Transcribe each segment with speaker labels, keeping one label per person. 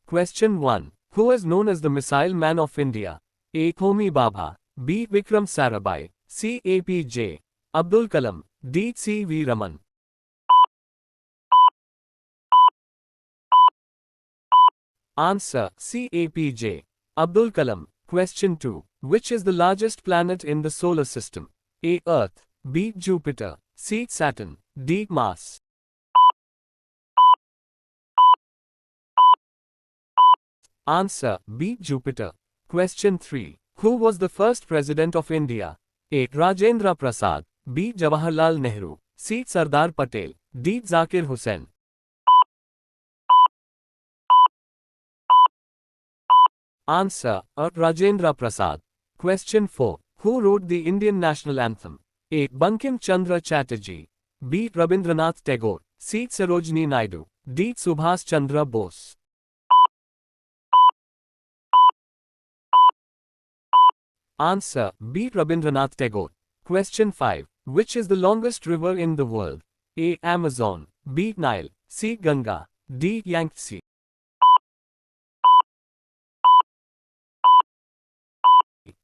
Speaker 1: Question 1. Who is known as the Missile Man of India? A. Homi Bhabha. B. Vikram Sarabhai. C. APJ Abdul Kalam. D. C.V. Raman. Answer C. APJ Abdul Kalam. Question 2. Which is the largest planet in the solar system? A. Earth. B. Jupiter. C. Saturn. D. Mars. Answer B. Jupiter. Question 3. Who was the first president of India? A. Rajendra Prasad. B. Jawaharlal Nehru. C. Sardar Patel. D. Zakir Hussain. Answer A. Rajendra Prasad. Question 4. Who wrote the Indian national anthem? A. Bankim Chandra Chatterjee. B. Rabindranath Tagore. C. Sarojini Naidu. D. Subhas Chandra Bose. Answer B. Rabindranath Tagore. Question 5. Which is the longest river in the world? A. Amazon. B. Nile. C. Ganga. D. Yangtze.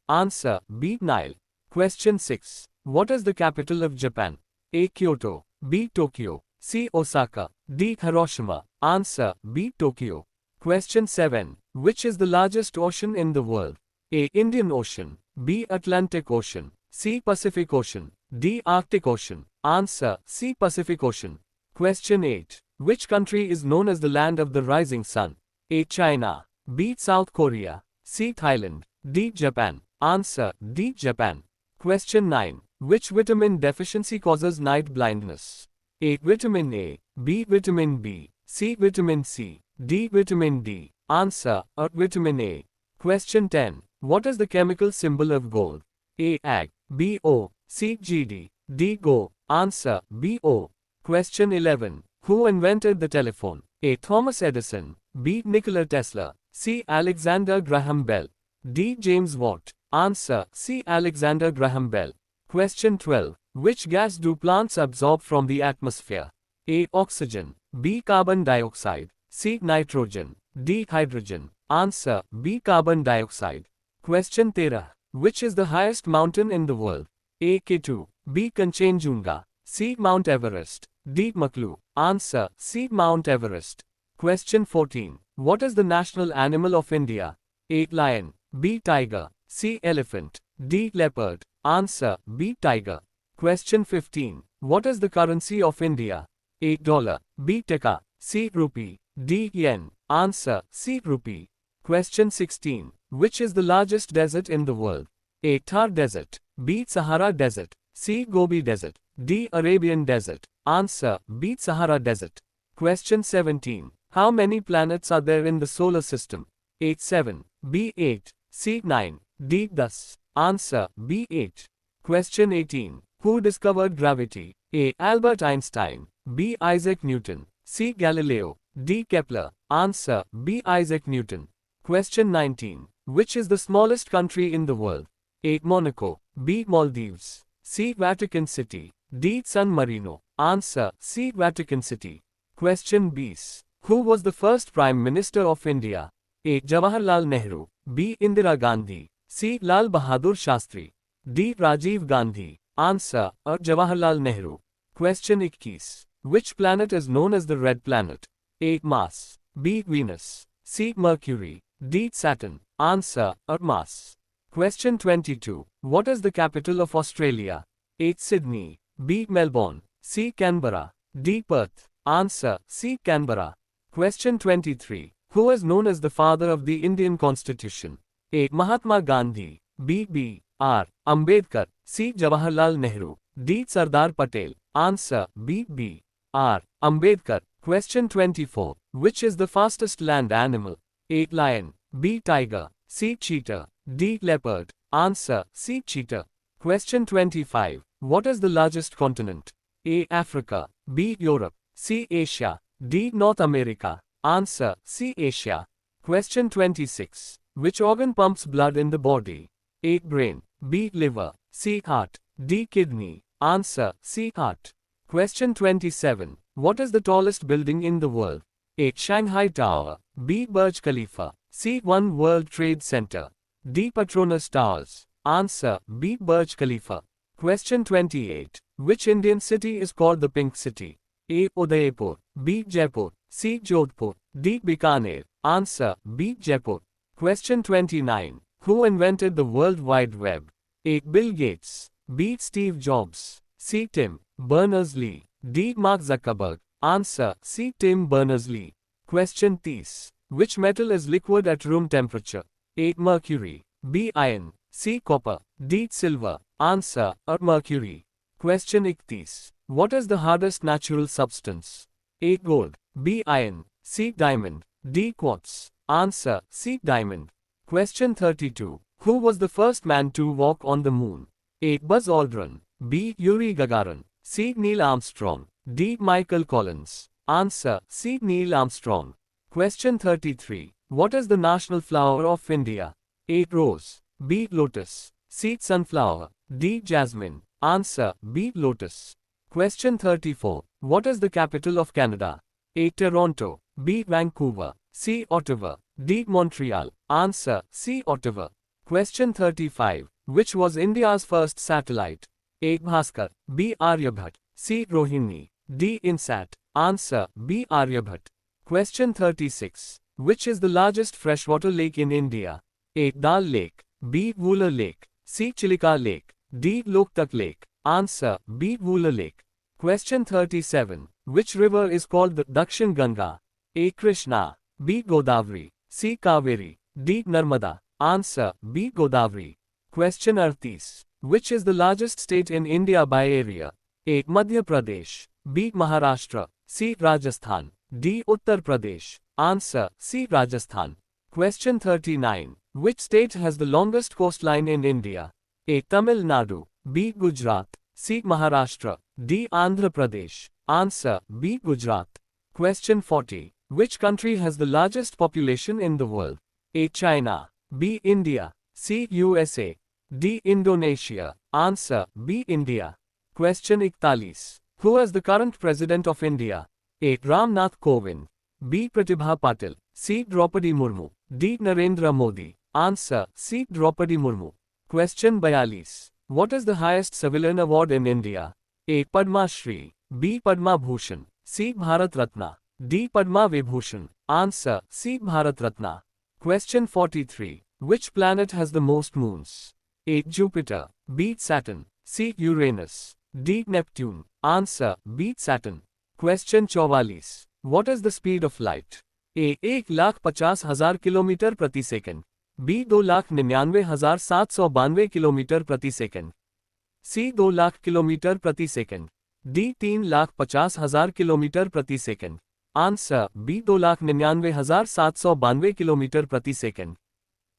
Speaker 1: Answer B. Nile. Question 6. What is the capital of Japan? A. Kyoto. B. Tokyo. C. Osaka. D. Hiroshima. Answer B. Tokyo. Question 7. Which is the largest ocean in the world? A. Indian Ocean. B. Atlantic Ocean. C. Pacific Ocean. D. Arctic Ocean. Answer C. Pacific Ocean. Question 8. Which country is known as the land of the rising sun? A. China. B. South Korea. C. Thailand. D. Japan. Answer D. Japan. Question 9. Which vitamin deficiency causes night blindness? A. Vitamin A. B. Vitamin B. C. Vitamin C. D. Vitamin D. Answer A. Vitamin A. Question 10. What is the chemical symbol of gold? A. Ag. B. O. C. Gd. D. Go. Answer B. O. Question 11. Who invented the telephone? A. Thomas Edison. B. Nikola Tesla. C. Alexander Graham Bell. D. James Watt. Answer C. Alexander Graham Bell. Question 12. Which gas do plants absorb from the atmosphere? A. Oxygen. B. Carbon dioxide. C. Nitrogen. D. Hydrogen. Answer B. Carbon dioxide. Question 13. Which is the highest mountain in the world? A. K2. B. Kanchenjunga. C. Mount Everest. D. Maklu. Answer C. Mount Everest. Question 14. What is the national animal of India? A. Lion. B. Tiger. C. Elephant. D. Leopard. Answer B. Tiger. Question 15. What is the currency of India? A. Dollar. B. Taka. C. Rupee. D. Yen. Answer C. Rupee. Question 16. Which is the largest desert in the world? A. Thar Desert. B. Sahara Desert. C. Gobi Desert. D. Arabian Desert. Answer B. Sahara Desert. Question 17. How many planets are there in the solar system? A. 7. B. 8. C. 9. D. 10. Answer B. 8. Question 18. Who discovered gravity? A. Albert Einstein. B. Isaac Newton. C. Galileo. D. Kepler. Answer B. Isaac Newton. Question 19. Which is the smallest country in the world? A. Monaco. B. Maldives. C. Vatican City. D. San Marino. Answer C. Vatican City. Question B. Who was the first Prime Minister of India? A. Jawaharlal Nehru. B. Indira Gandhi. C. Lal Bahadur Shastri. D. Rajiv Gandhi. Answer A. Jawaharlal Nehru. Question 21. Which planet is known as the Red Planet? A. Mars. B. Venus. C. Mercury. D. Saturn. Answer A. Mars. Question 22. What is the capital of Australia? A. Sydney. B. Melbourne. C. Canberra. D. Perth. Answer C. Canberra. Question 23. Who is known as the father of the Indian Constitution? A. Mahatma Gandhi. B. R. Ambedkar. C. Jawaharlal Nehru. D. Sardar Patel. Answer B. R. Ambedkar. Question 24. Which is the fastest land animal? A. Lion. B. Tiger. C. Cheetah. D. Leopard. Answer C. Cheetah. Question 25. What is the largest continent? A. Africa. B. Europe. C. Asia. D. North America. Answer C. Asia. Question 26. Which organ pumps blood in the body? A. Brain. B. Liver. C. Heart. D. Kidney. Answer C. Heart. Question 27. What is the tallest building in the world? A. Shanghai Tower. B. Burj Khalifa. C. One World Trade Center. D. Petronas Towers. Answer B. Burj Khalifa. Question 28. Which Indian city is called the Pink City? A. Udaipur. B. Jaipur. C. Jodhpur. D. Bikaner. Answer B. Jaipur. Question 29. Who invented the World Wide Web? A. Bill Gates. B. Steve Jobs. C. Tim Berners-Lee. D. Mark Zuckerberg. Answer C. Tim Berners-Lee. Question 30. Which metal is liquid at room temperature? A. Mercury. B. Iron. C. Copper. D. Silver. Answer A. Mercury. Question 31. What is the hardest natural substance? A. Gold. B. Iron. C. Diamond. D. Quartz. Answer C. Diamond. Question 32. Who was the first man to walk on the moon? A. Buzz Aldrin. B. Yuri Gagarin. C. Neil Armstrong. D. Michael Collins. Answer C. Neil Armstrong. Question 33. What is the national flower of India? A. Rose. B. Lotus. C. Sunflower. D. Jasmine. Answer B. Lotus. Question 34. What is the capital of Canada? A. Toronto. B. Vancouver. C. Ottawa. D. Montreal. Answer C. Ottawa. Question 35. Which was India's first satellite? A. Bhaskar. B. Aryabhat. C. Rohini. D. Insat. Answer B. Aryabhat. Question 36. Which is the largest freshwater lake in India? A. Dal Lake. B. Wooler Lake. C. Chilika Lake. D. Loktak Lake. Answer B. Wooler Lake. Question 37. Which river is called the Dakshin Ganga? A. Krishna. B. Godavari. C. Kaveri. D. Narmada. Answer B. Godavari. Question 38. Which is the largest state in India by area? A. Madhya Pradesh. B. Maharashtra. C. Rajasthan. D. Uttar Pradesh. Answer C. Rajasthan. Question 39. Which state has the longest coastline in India? A. Tamil Nadu. B. Gujarat. C. Maharashtra. D. Andhra Pradesh. Answer B. Gujarat. Question 40. Which country has the largest population in the world? A. China. B. India. C. USA. D. Indonesia. Answer B. India. Question 41. Who is the current President of India? A. Ram Nath Kovind. B. Pratibha Patil. C. Draupadi Murmu. D. Narendra Modi. Answer C. Draupadi Murmu. Question 42. What is the highest civilian award in India? A. Padma Shri. B. Padma Bhushan. C. Bharat Ratna. D. Padma Vibhushan. Answer C. Bharat Ratna. Question 43. Which planet has the most moons? A. Jupiter. B. Saturn. C. Uranus. D. Neptune. Answer B. Saturn. Question 44. What is the speed of light? A. 1,50,000 kilometre प्रति second. B. 2,99,792 kilometre प्रति second. C. 2 lakh kilometre प्रति second. D. 3,50,000 kilometre प्रति second. Answer B. 2,99,792 kilometre प्रति second.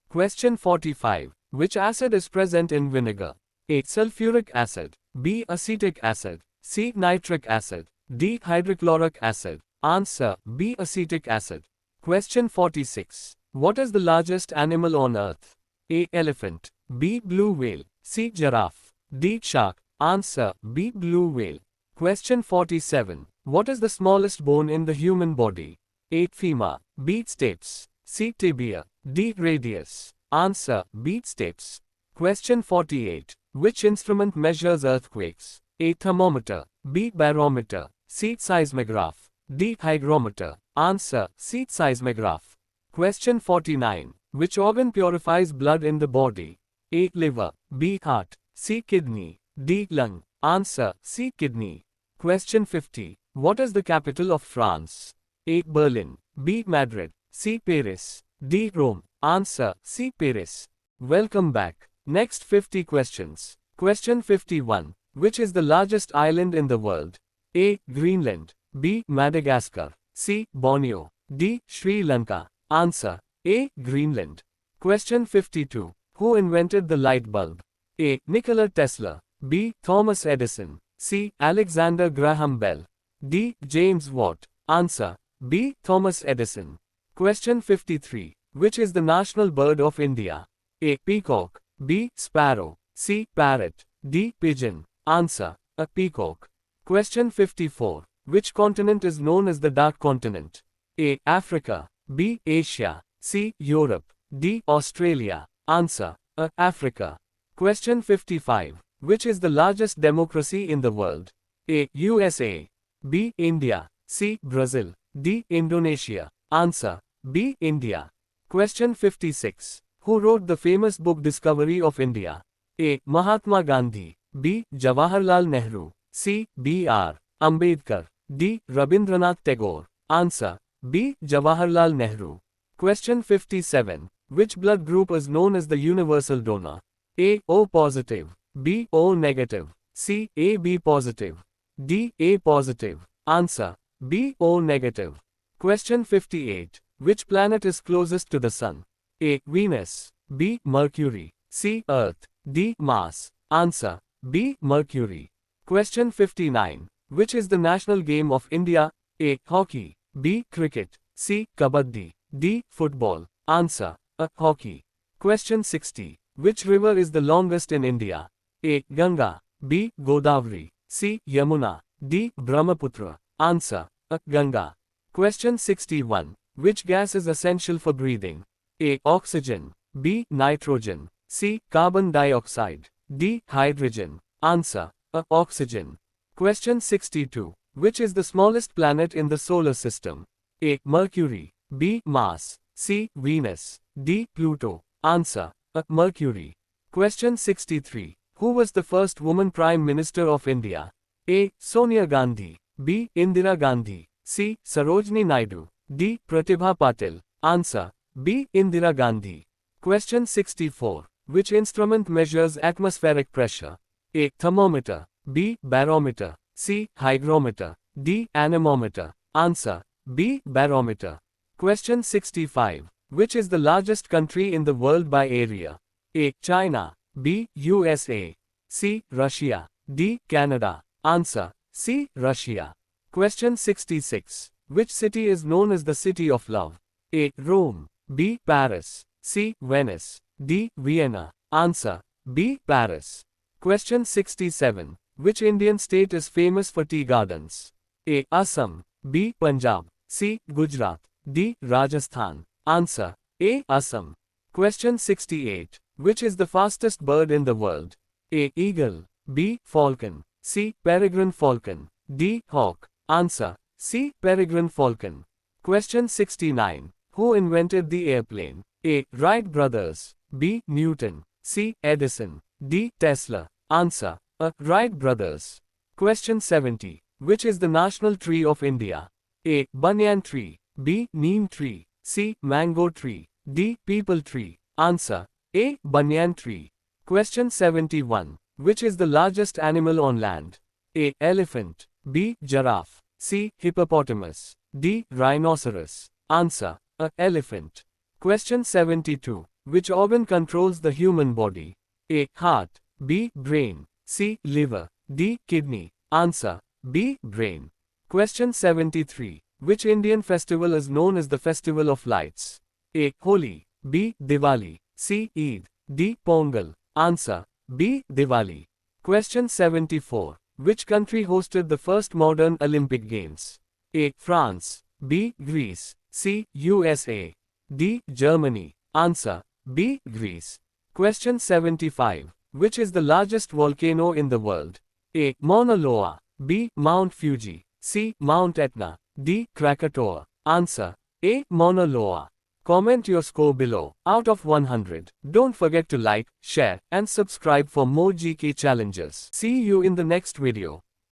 Speaker 1: Question 45. Which acid is present in vinegar? A. Sulfuric acid. B. Acetic acid. C. Nitric acid. D. Hydrochloric acid. Answer B. Acetic acid. Question 46. What is the largest animal on earth? A. Elephant. B. Blue whale. C. Giraffe. D. Shark. Answer B. Blue whale. Question 47. What is the smallest bone in the human body? A. Femur. B. Stapes. C. Tibia. D. Radius. Answer B. Stapes. Question 48. Which instrument measures earthquakes? A. Thermometer. B. Barometer. C. Seismograph. D. Hygrometer. Answer C. Seismograph. Question 49. Which organ purifies blood in the body? A. Liver. B. Heart. C. Kidney. D. Lung. Answer C. Kidney. Question 50. What is the capital of France? A. Berlin. B. Madrid. C. Paris. D. Rome. Answer C. Paris. Welcome back. Next 50 questions. Question 51. Which is the largest island in the world? A. Greenland. B. Madagascar. C. Borneo. D. Sri Lanka. Answer A. Greenland. Question 52. Who invented the light bulb? A. Nikola Tesla. B. Thomas Edison. C. Alexander Graham Bell. D. James Watt. Answer B. Thomas Edison. Question 53. Which is the national bird of India? A. Peacock. B. Sparrow. C. Parrot. D. Pigeon. Answer A. Peacock. Question 54. Which continent is known as the Dark Continent? A. Africa. B. Asia. C. Europe. D. Australia. Answer. A. Africa. Question 55. Which is the largest democracy in the world? A. USA. B. India. C. Brazil. D. Indonesia. Answer. B. India. Question 56. Who wrote the famous book Discovery of India? A. Mahatma Gandhi. B. Jawaharlal Nehru. C. B.R. Ambedkar. D. Rabindranath Tagore. Answer. B. Jawaharlal Nehru. Question 57. Which blood group is known as the universal donor? A. O positive. B. O negative. C. AB positive. D. A positive. Answer. B. O negative. Question 58. Which planet is closest to the Sun? A. Venus. B. Mercury. C. Earth. D. Mars. Answer. B. Mercury. Question 59. Which is the national game of India? A. Hockey. B. Cricket. C. Kabaddi. D. Football. Answer. A. Hockey. Question 60. Which river is the longest in India? A. Ganga. B. Godavari. C. Yamuna. D. Brahmaputra. Answer. A. Ganga. Question 61. Which gas is essential for breathing? A. Oxygen. B. Nitrogen. C. Carbon dioxide. D. Hydrogen. Answer. A. Oxygen. Question 62. Which is the smallest planet in the solar system? A. Mercury. B. Mars. C. Venus. D. Pluto. Answer. A. Mercury. Question 63. Who was the first woman Prime Minister of India? A. Sonia Gandhi. B. Indira Gandhi. C. Sarojini Naidu. D. Pratibha Patil. Answer. B. Indira Gandhi. Question 64. Which instrument measures atmospheric pressure? A. Thermometer. B. Barometer. C. Hygrometer. D. Anemometer. Answer. B. Barometer. Question 65. Which is the largest country in the world by area? A. China. B. USA. C. Russia. D. Canada. Answer. C. Russia. Question 66. Which city is known as the City of Love? A. Rome. B. Paris. C. Venice. D. Vienna. Answer. B. Paris. Question 67. Which Indian state is famous for tea gardens? A. Assam. B. Punjab. C. Gujarat. D. Rajasthan. Answer. A. Assam. Question 68. Which is the fastest bird in the world? A. Eagle. B. Falcon. C. Peregrine falcon. D. Hawk. Answer. C. Peregrine falcon. Question 69. Who invented the airplane? A. Wright brothers. B. Newton. C. Edison. D. Tesla. Answer. A. Wright brothers. Question 70. Which is the national tree of India? A. Banyan tree. B. Neem tree. C. Mango tree. D. Peepal tree. Answer. A. Banyan tree. Question 71. Which is the largest animal on land? A. Elephant. B. Giraffe. C. Hippopotamus. D. Rhinoceros. Answer. A. Elephant. Question 72. Which organ controls the human body? A. Heart. B. Brain. C. Liver. D. Kidney. Answer. B. Brain. Question 73. Which Indian festival is known as the Festival of Lights? A. Holi. B. Diwali. C. Eid. D. Pongal. Answer. B. Diwali. Question 74. Which country hosted the first modern Olympic Games? A. France. B. Greece. C. USA. D. Germany. Answer. B. Greece. Question 75. Which is the largest volcano in the world? A. Mauna Loa. B. Mount Fuji. C. Mount Etna. D. Krakatoa. Answer. A. Mauna Loa. Comment your score below. Out of 100. Don't forget to like, share, and subscribe for more GK challenges. See you in the next video.